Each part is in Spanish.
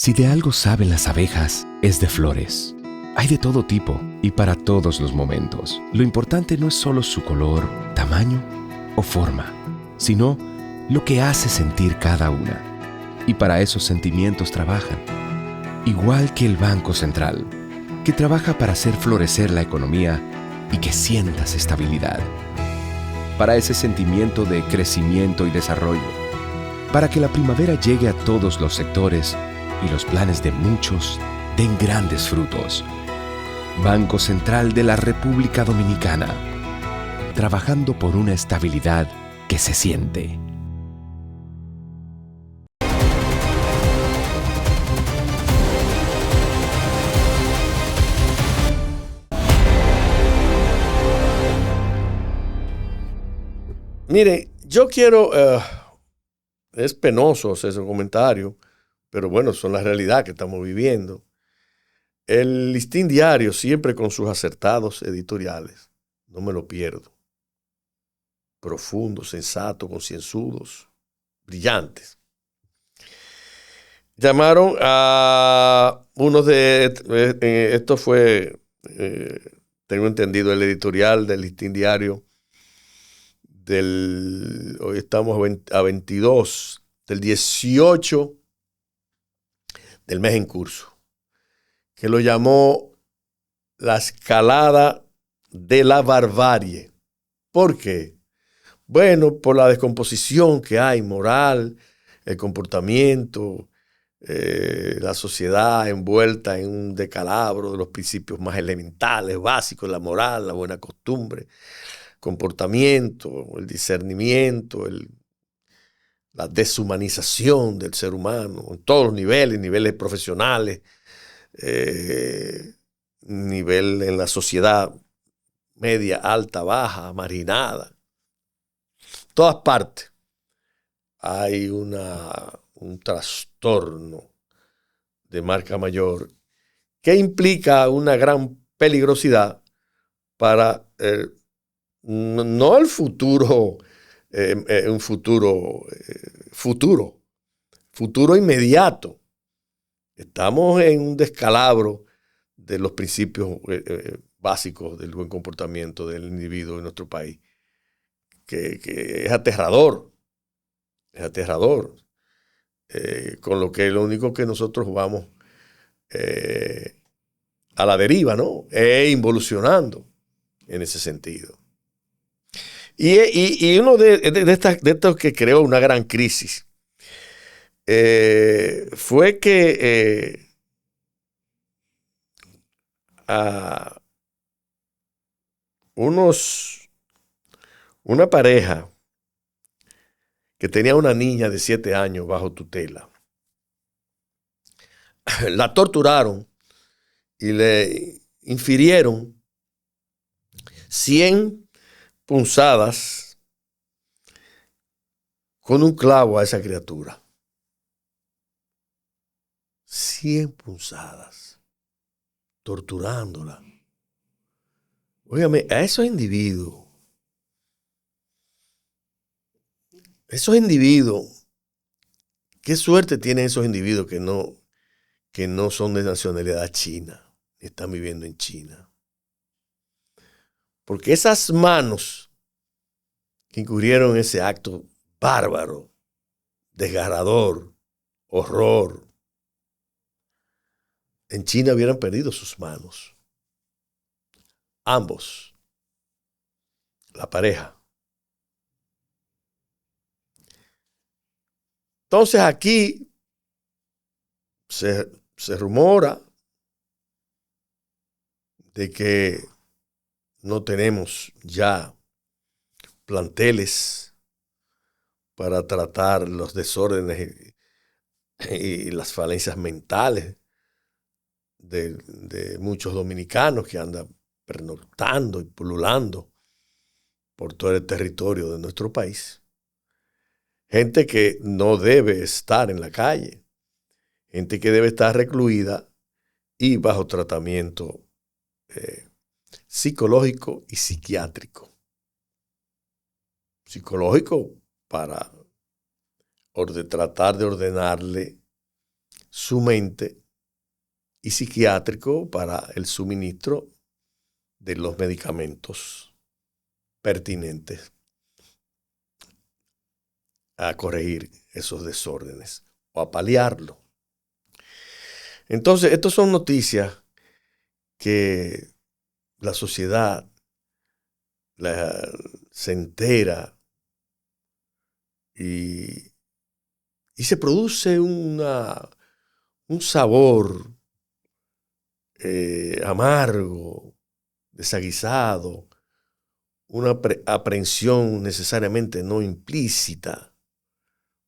Si de algo saben las abejas, es de flores. Hay de todo tipo y para todos los momentos. Lo importante no es solo su color, tamaño o forma, sino lo que hace sentir cada una. Y para esos sentimientos trabajan. Igual que el Banco Central, que trabaja para hacer florecer la economía y que sientas estabilidad. Para ese sentimiento de crecimiento y desarrollo. Para que la primavera llegue a todos los sectores y los planes de muchos den grandes frutos. Banco Central de la República Dominicana, trabajando por una estabilidad que se siente. Mire, yo quiero, es penoso hacer ese comentario, pero bueno, son la realidad que estamos viviendo. El Listín Diario, siempre con sus acertados editoriales, no me lo pierdo. Profundos, sensatos, concienzudos, brillantes. Llamaron a uno esto fue, tengo entendido, el editorial del Listín Diario hoy estamos a 22, del 18 del mes en curso, que lo llamó la escalada de la barbarie. ¿Por qué? Bueno, por la descomposición que hay moral, el comportamiento, la sociedad envuelta en un decalabro de los principios más elementales, básicos, la moral, la buena costumbre, comportamiento, el discernimiento, la deshumanización del ser humano en todos los niveles profesionales, nivel en la sociedad media, alta, baja, marginada. Todas partes hay un trastorno de marca mayor que implica una gran peligrosidad para no el futuro, un futuro inmediato. Estamos en un descalabro de los principios básicos del buen comportamiento del individuo en nuestro país, que es aterrador. Es aterrador. Con lo único que nosotros vamos a la deriva, ¿no? Involucionando en ese sentido. Y uno de estos que creó una gran crisis fue que una pareja que tenía una niña de 7 años bajo tutela, la torturaron y le infirieron 100 punzadas con un clavo a esa criatura. 100 punzadas, torturándola. Óigame, a esos individuos, qué suerte tienen esos individuos que no son de nacionalidad china, están viviendo en China. Porque esas manos que incurrieron en ese acto bárbaro, desgarrador, horror, en China hubieran perdido sus manos. Ambos, la pareja. Entonces aquí se rumora de que no tenemos ya planteles para tratar los desórdenes y las falencias mentales de muchos dominicanos que andan pernoctando y pululando por todo el territorio de nuestro país. Gente que no debe estar en la calle, gente que debe estar recluida y bajo tratamiento psicológico y psiquiátrico. Psicológico para tratar de ordenarle su mente y psiquiátrico para el suministro de los medicamentos pertinentes a corregir esos desórdenes o a paliarlo. Entonces, estas son noticias que la sociedad se entera y se produce un sabor amargo, desaguisado, una aprehensión necesariamente no implícita,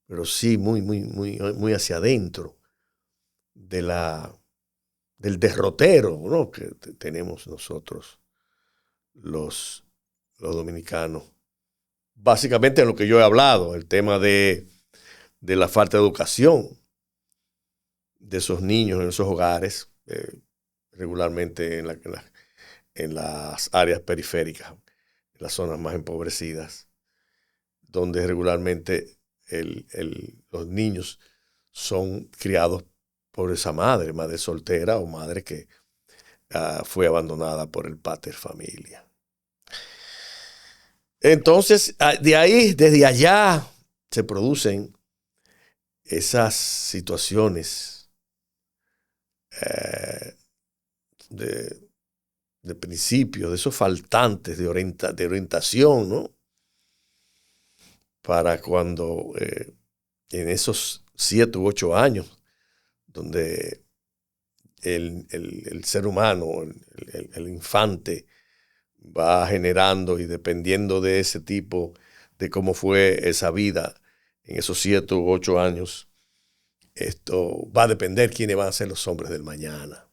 pero sí muy hacia adentro del derrotero, ¿no?, que tenemos nosotros los dominicanos. Básicamente en lo que yo he hablado, el tema de la falta de educación de esos niños en esos hogares, regularmente en las áreas periféricas, en las zonas más empobrecidas, donde regularmente los niños son criados por esa madre soltera o madre que fue abandonada por el pater familia. Entonces, desde allá se producen esas situaciones de principio, de esos faltantes de orientación, ¿no?, para cuando en esos 7 u 8 años, donde el ser humano, el infante, va generando y dependiendo de ese tipo, de cómo fue esa vida en esos 7 u 8 años, esto va a depender quiénes van a ser los hombres del mañana.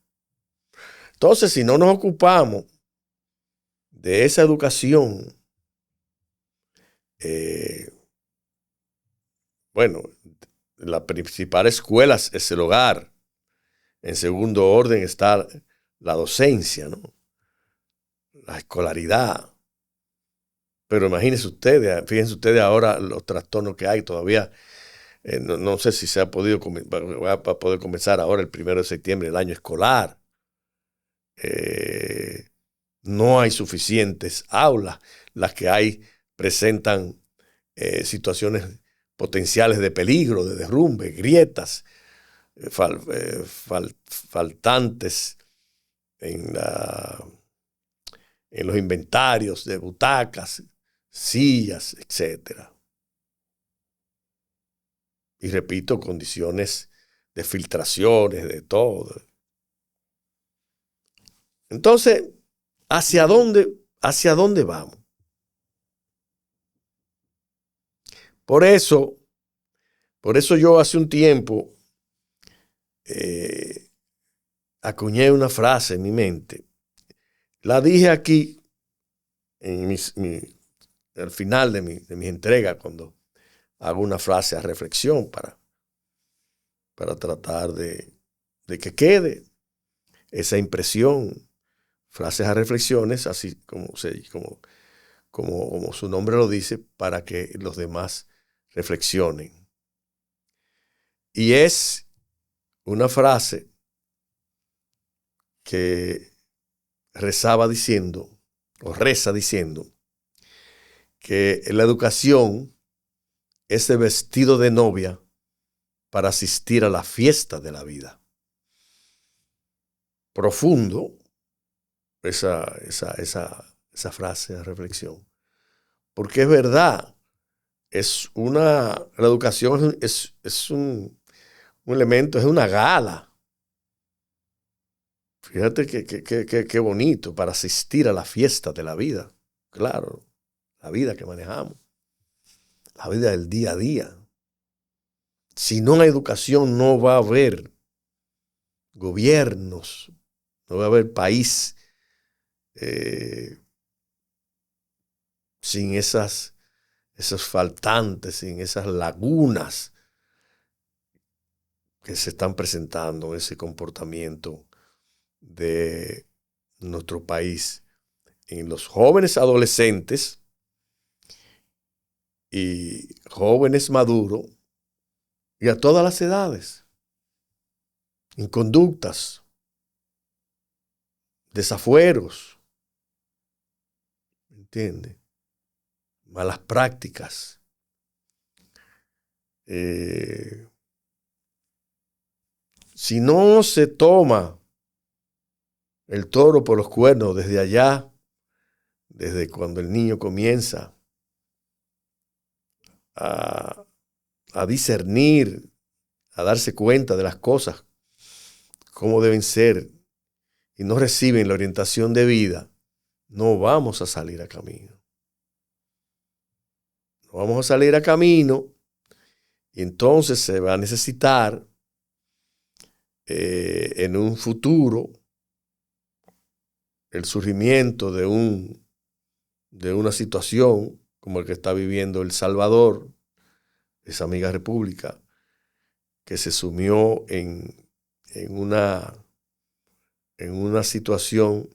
Entonces, si no nos ocupamos de esa educación, bueno, la principal escuela es el hogar. En segundo orden está la docencia, ¿no?, la escolaridad. Pero fíjense ustedes ahora los trastornos que hay todavía. No sé si va a poder comenzar ahora el 1 de septiembre el año escolar. No hay suficientes aulas. Las que hay presentan situaciones potenciales de peligro, de derrumbe, grietas, faltantes en los inventarios de butacas, sillas, etc. Y repito, condiciones de filtraciones, de todo. Entonces, ¿hacia dónde vamos? Por eso yo hace un tiempo acuñé una frase en mi mente. La dije aquí al final de mis entregas, cuando hago una frase a reflexión para tratar de que quede esa impresión. Frases a reflexiones, así como su nombre lo dice, para que los demás reflexionen. Y es una frase que reza diciendo que la educación es el vestido de novia para asistir a la fiesta de la vida. Profundo esa frase de reflexión, porque es verdad. La educación es un elemento, es una gala. Fíjate qué bonito, para asistir a la fiesta de la vida. Claro, la vida que manejamos, la vida del día a día. Si no hay educación, no va a haber gobiernos, no va a haber país sin esos faltantes, sin esas lagunas que se están presentando en ese comportamiento de nuestro país en los jóvenes adolescentes y jóvenes maduros y a todas las edades. inconductas, desafueros, ¿entiende? Malas prácticas. Si no se toma el toro por los cuernos desde allá, desde cuando el niño comienza a discernir, a darse cuenta de las cosas, cómo deben ser, y no reciben la orientación de vida, no vamos a salir a camino. No vamos a salir a camino, y entonces se va a necesitar en un futuro el surgimiento de una situación como el que está viviendo El Salvador, esa amiga república, que se sumió en una situación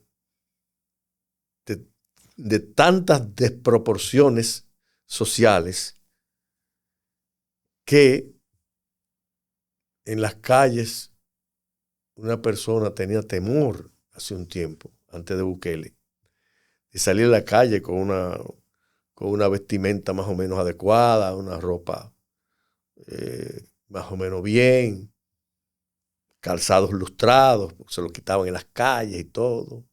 de tantas desproporciones sociales que en las calles una persona tenía temor hace un tiempo, antes de Bukele, de salir a la calle con una vestimenta más o menos adecuada, una ropa más o menos bien, calzados lustrados, se lo quitaban en las calles y todo.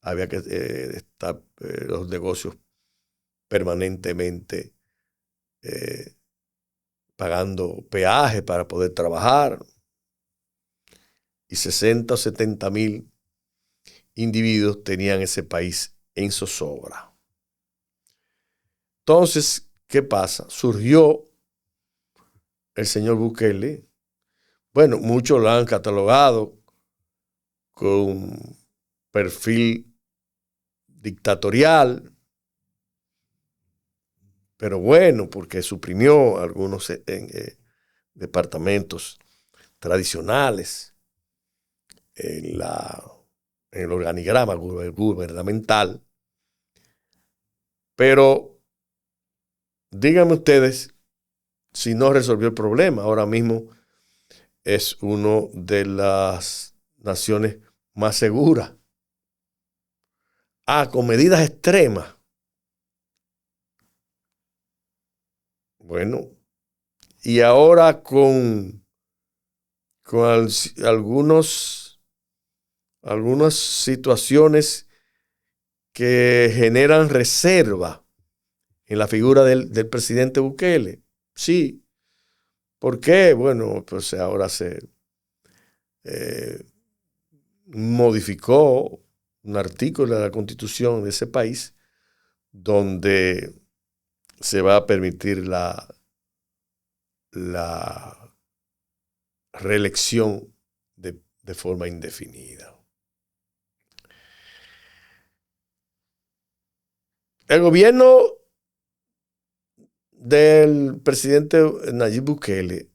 Había que estar los negocios permanentemente pagando peaje para poder trabajar. Y 60 o 70 mil individuos tenían ese país en zozobra. Entonces, ¿qué pasa? Surgió el señor Bukele. Bueno, muchos lo han catalogado con perfil dictatorial, pero bueno, porque suprimió algunos departamentos tradicionales en el organigrama gubernamental. Pero díganme ustedes si no resolvió el problema. Ahora mismo es una de las naciones más seguras. Con medidas extremas. Bueno, y ahora con algunas situaciones que generan reserva en la figura del presidente Bukele. Sí. ¿Por qué? Bueno, pues ahora se modificó un artículo de la Constitución de ese país donde se va a permitir la reelección de forma indefinida. El gobierno del presidente Nayib Bukele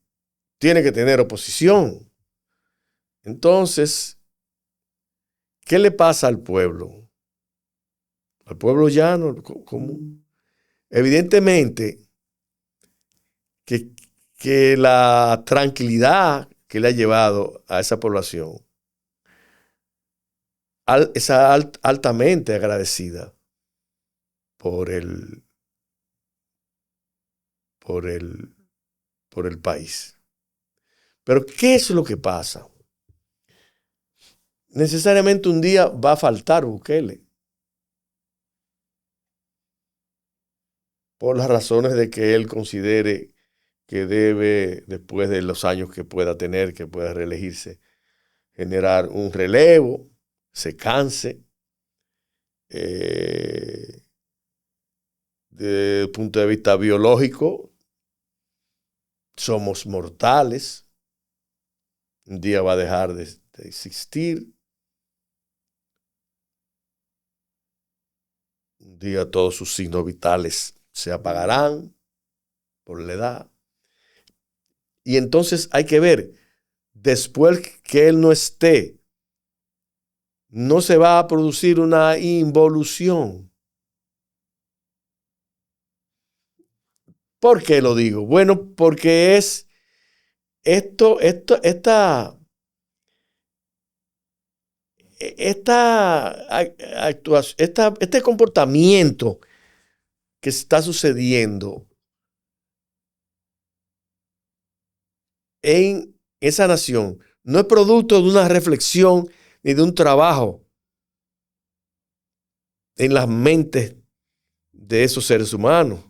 tiene que tener oposición. Entonces, ¿qué le pasa al pueblo? Al pueblo llano, común. Evidentemente que la tranquilidad que le ha llevado a esa población es altamente agradecida por el país. Pero ¿qué es lo que pasa? Necesariamente un día va a faltar Bukele. Por las razones de que él considere que debe, después de los años que pueda tener, que pueda reelegirse, generar un relevo, se canse. Desde el punto de vista biológico, somos mortales. Un día va a dejar de existir. Un día todos sus signos vitales se apagarán por la edad. Y entonces hay que ver, después que él no esté, no se va a producir una involución. ¿Por qué lo digo? Bueno, porque esta este comportamiento que está sucediendo en esa nación no es producto de una reflexión ni de un trabajo en las mentes de esos seres humanos.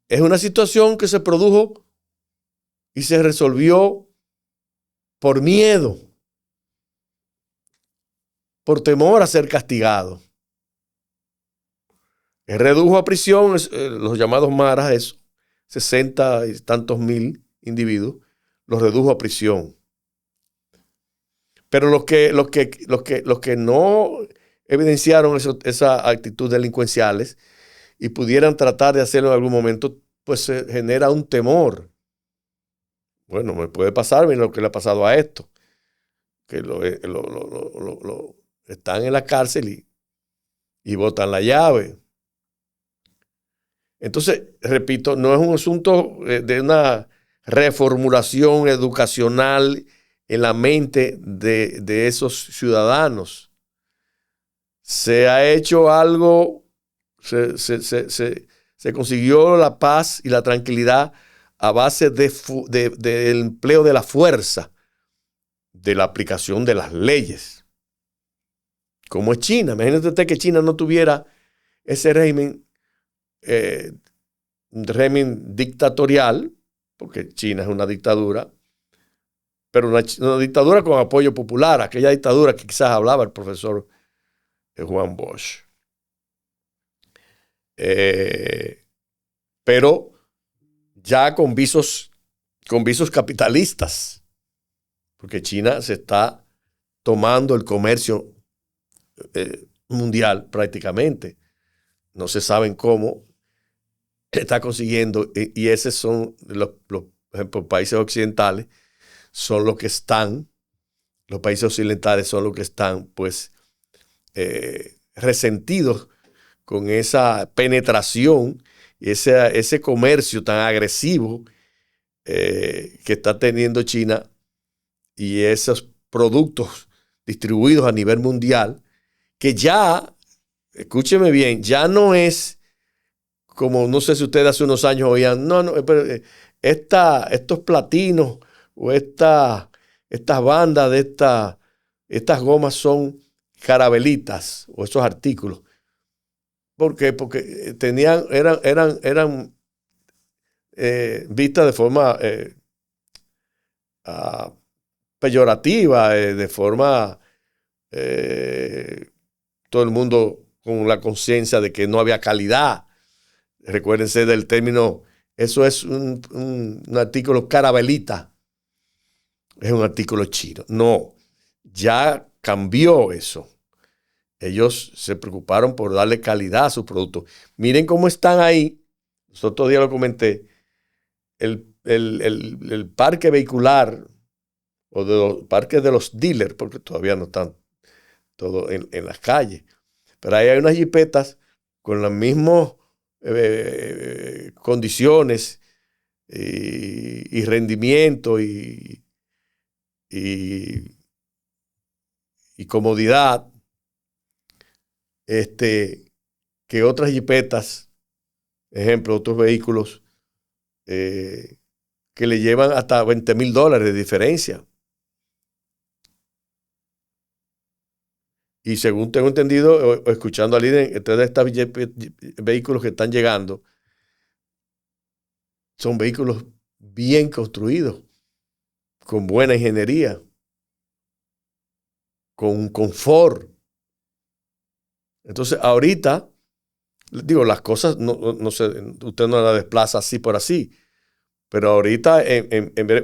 Es una situación que se produjo y se resolvió por miedo, por temor a ser castigado. Él redujo a prisión los llamados maras, esos 60 y tantos mil individuos, los redujo a prisión. Pero los que no evidenciaron esa actitud delincuenciales y pudieran tratar de hacerlo en algún momento, pues se genera un temor. Bueno, me puede pasar lo que le ha pasado a esto, que están en la cárcel y botan la llave. Entonces, repito, no es un asunto de una reformulación educacional en la mente de esos ciudadanos. Se ha hecho algo, se consiguió la paz y la tranquilidad a base del empleo de la fuerza, de la aplicación de las leyes. Como es China. Imagínate usted que China no tuviera ese régimen dictatorial, porque China es una dictadura, pero una dictadura con apoyo popular, aquella dictadura que quizás hablaba el profesor Juan Bosch. Pero ya con visos capitalistas, porque China se está tomando el comercio mundial prácticamente. No se saben cómo está consiguiendo, y esos son los países occidentales, son los que están, los países occidentales son los que están, pues, resentidos con esa penetración, ese comercio tan agresivo que está teniendo China y esos productos distribuidos a nivel mundial, que ya, escúcheme bien, ya no es como, no sé si ustedes hace unos años oían, pero estos platinos o estas bandas de estas gomas son carabelitas o esos artículos. ¿Por qué? Porque eran vistas de forma peyorativa, de forma todo el mundo con la conciencia de que no había calidad. Recuérdense del término, eso es un artículo carabelita, es un artículo chino. No, ya cambió eso. Ellos se preocuparon por darle calidad a sus productos. Miren cómo están ahí. Los otros días lo comenté. El parque vehicular o de los parques de los dealers, porque todavía no están todos en las calles. Pero ahí hay unas jipetas con las mismas condiciones y rendimiento y comodidad que otras jipetas, ejemplo, otros vehículos que le llevan hasta $20,000 de diferencia. Y según tengo entendido, o escuchando al líder, de estos vehículos que están llegando, son vehículos bien construidos, con buena ingeniería, con confort. Entonces, ahorita, digo, las cosas, no sé, usted no las desplaza así por así, pero ahorita,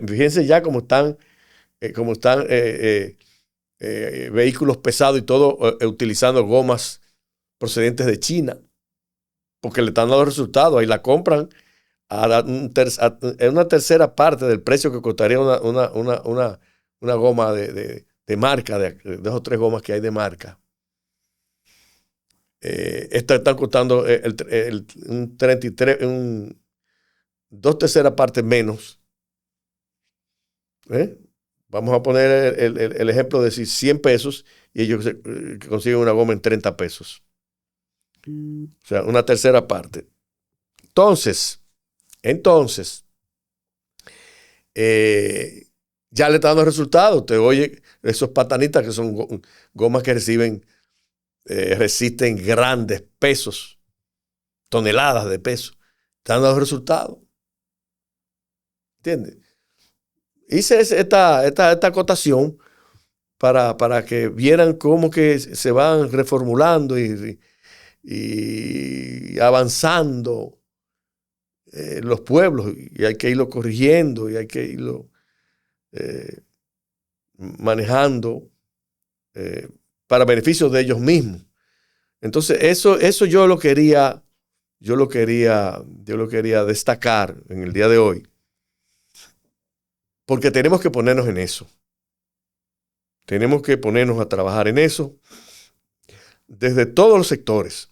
fíjense ya cómo están vehículos pesados y todo utilizando gomas procedentes de China, porque le están dando resultados. Ahí la compran en una tercera parte del precio que costaría una goma de marca, de 2 o 3 gomas que hay de marca. Estas están costando un 33, 2 terceras partes menos. Vamos a poner el ejemplo de decir 100 pesos y ellos consiguen una goma en 30 pesos. O sea, una tercera parte. Entonces, ya le está dando resultados. Te oye, esos patanitas que son gomas que resisten grandes pesos, toneladas de peso. Están dando resultados. ¿Entiendes? Hice esta acotación para que vieran cómo que se van reformulando y avanzando los pueblos, y hay que irlo corrigiendo y hay que irlo manejando para beneficio de ellos mismos. Entonces, eso yo lo quería destacar en el día de hoy, porque tenemos que ponernos en eso. Tenemos que ponernos a trabajar en eso desde todos los sectores.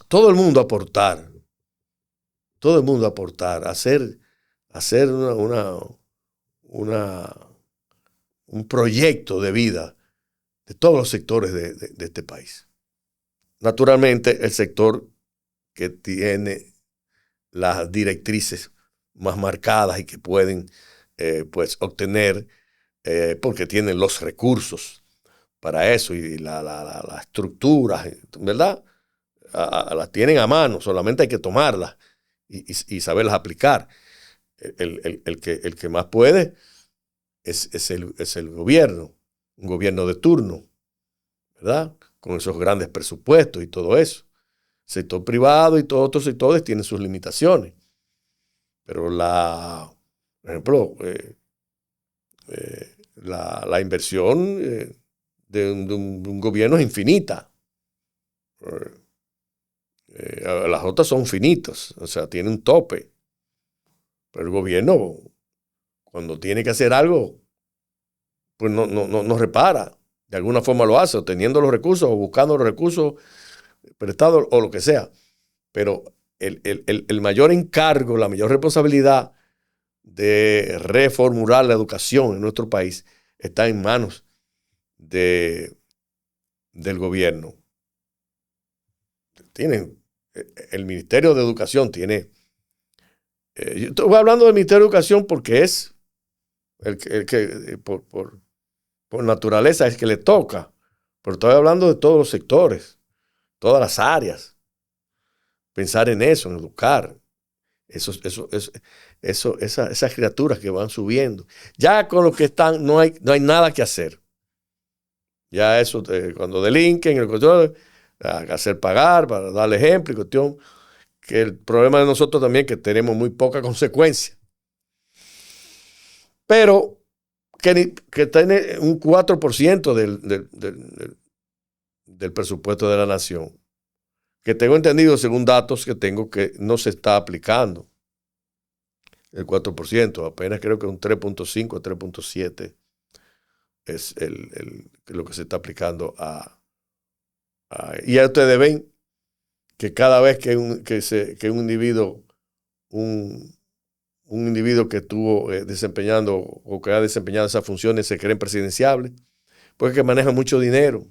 Todo el mundo aportar, hacer un proyecto de vida de todos los sectores de este país. Naturalmente, el sector que tiene las directrices más marcadas y que pueden pues obtener, porque tienen los recursos para eso y la estructura, ¿verdad? Las tienen a mano, solamente hay que tomarlas y saberlas aplicar. El que más puede es el gobierno, un gobierno de turno, ¿verdad? Con esos grandes presupuestos y todo eso. El sector privado y todos otros sectores tienen sus limitaciones. Pero por ejemplo, la inversión de un gobierno es infinita. Las otras son finitas, o sea, tiene un tope. Pero el gobierno, cuando tiene que hacer algo, pues no repara. De alguna forma lo hace, obteniendo los recursos o buscando los recursos prestados o lo que sea. Pero el mayor encargo, la mayor responsabilidad de reformular la educación en nuestro país está en manos del gobierno. El Ministerio de Educación tiene... yo estoy hablando del Ministerio de Educación porque es el que por naturaleza es que le toca. Pero estoy hablando de todos los sectores, todas las áreas. Pensar en eso, en educar. Esas criaturas que van subiendo. Ya con los que están no hay nada que hacer. Ya eso, cuando delinquen, hacer pagar, para darle ejemplo y cuestión, que el problema de nosotros también es que tenemos muy poca consecuencia. Pero que tiene un 4% del presupuesto de la nación, que tengo entendido, según datos que tengo, que no se está aplicando el 4%, apenas creo que un 3.5 o 3.7 es lo que se está aplicando y ya ustedes ven que cada vez que un individuo que estuvo desempeñando o que ha desempeñado esas funciones se creen presidenciables, porque que maneja mucho dinero.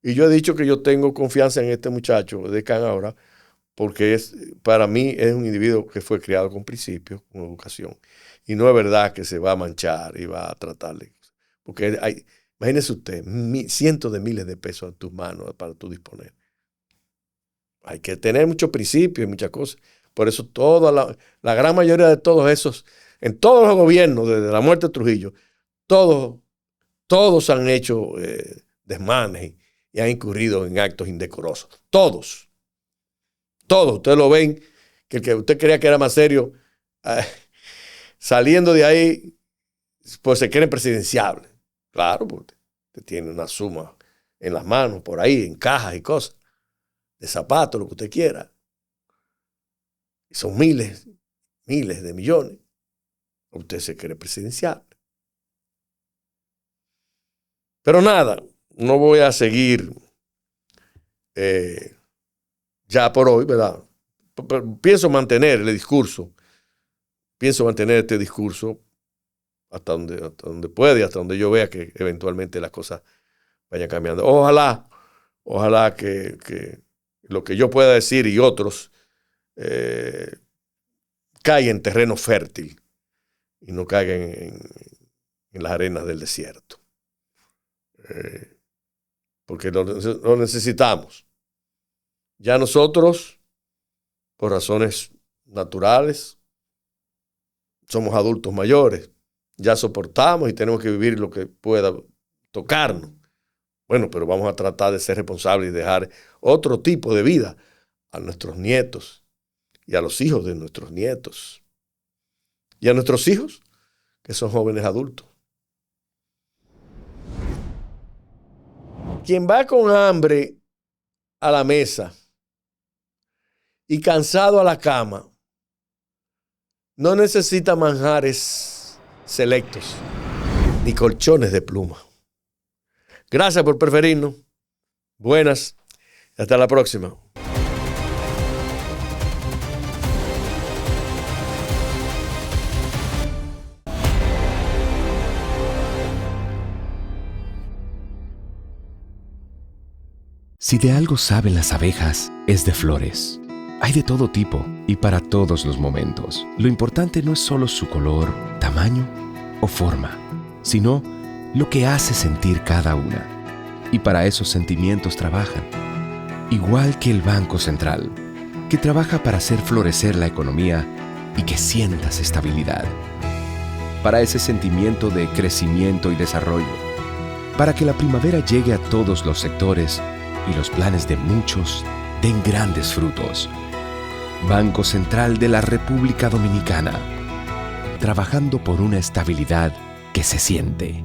Y yo he dicho que yo tengo confianza en este muchacho de Can ahora, porque para mí es un individuo que fue criado con principios, con educación. Y no es verdad que se va a manchar y va a tratarle. Porque imagínese usted, cientos de miles de pesos en tus manos para tú disponer. Hay que tener muchos principios y muchas cosas. Por eso la gran mayoría de todos esos, en todos los gobiernos, desde la muerte de Trujillo, todos han hecho desmanes y han incurrido en actos indecorosos. Todos. Ustedes lo ven, que el que usted creía que era más serio, saliendo de ahí, pues se creen presidenciables. Claro, porque usted tiene una suma en las manos, por ahí, en cajas y cosas, de zapatos, lo que usted quiera. Y son miles de millones. Usted se cree presidencial. Pero nada, no voy a seguir ya por hoy, ¿verdad? Pienso mantener este discurso hasta donde puede y hasta donde yo vea que eventualmente las cosas vayan cambiando. Ojalá que lo que yo pueda decir y otros caiga en terreno fértil y no caiga en las arenas del desierto. Porque lo necesitamos. Ya nosotros, por razones naturales, somos adultos mayores, ya soportamos y tenemos que vivir lo que pueda tocarnos. Bueno, pero vamos a tratar de ser responsables y dejar otro tipo de vida a nuestros nietos y a los hijos de nuestros nietos y a nuestros hijos que son jóvenes adultos. Quien va con hambre a la mesa y cansado a la cama no necesita manjares selectos ni colchones de pluma. Gracias por preferirnos. Buenas. Hasta la próxima. Si de algo saben las abejas, es de flores. Hay de todo tipo y para todos los momentos. Lo importante no es solo su color, tamaño o forma, sino lo que hace sentir cada una. Y para esos sentimientos trabajan. Igual que el Banco Central, que trabaja para hacer florecer la economía y que sientas estabilidad. Para ese sentimiento de crecimiento y desarrollo. Para que la primavera llegue a todos los sectores y los planes de muchos den grandes frutos. Banco Central de la República Dominicana, trabajando por una estabilidad que se siente.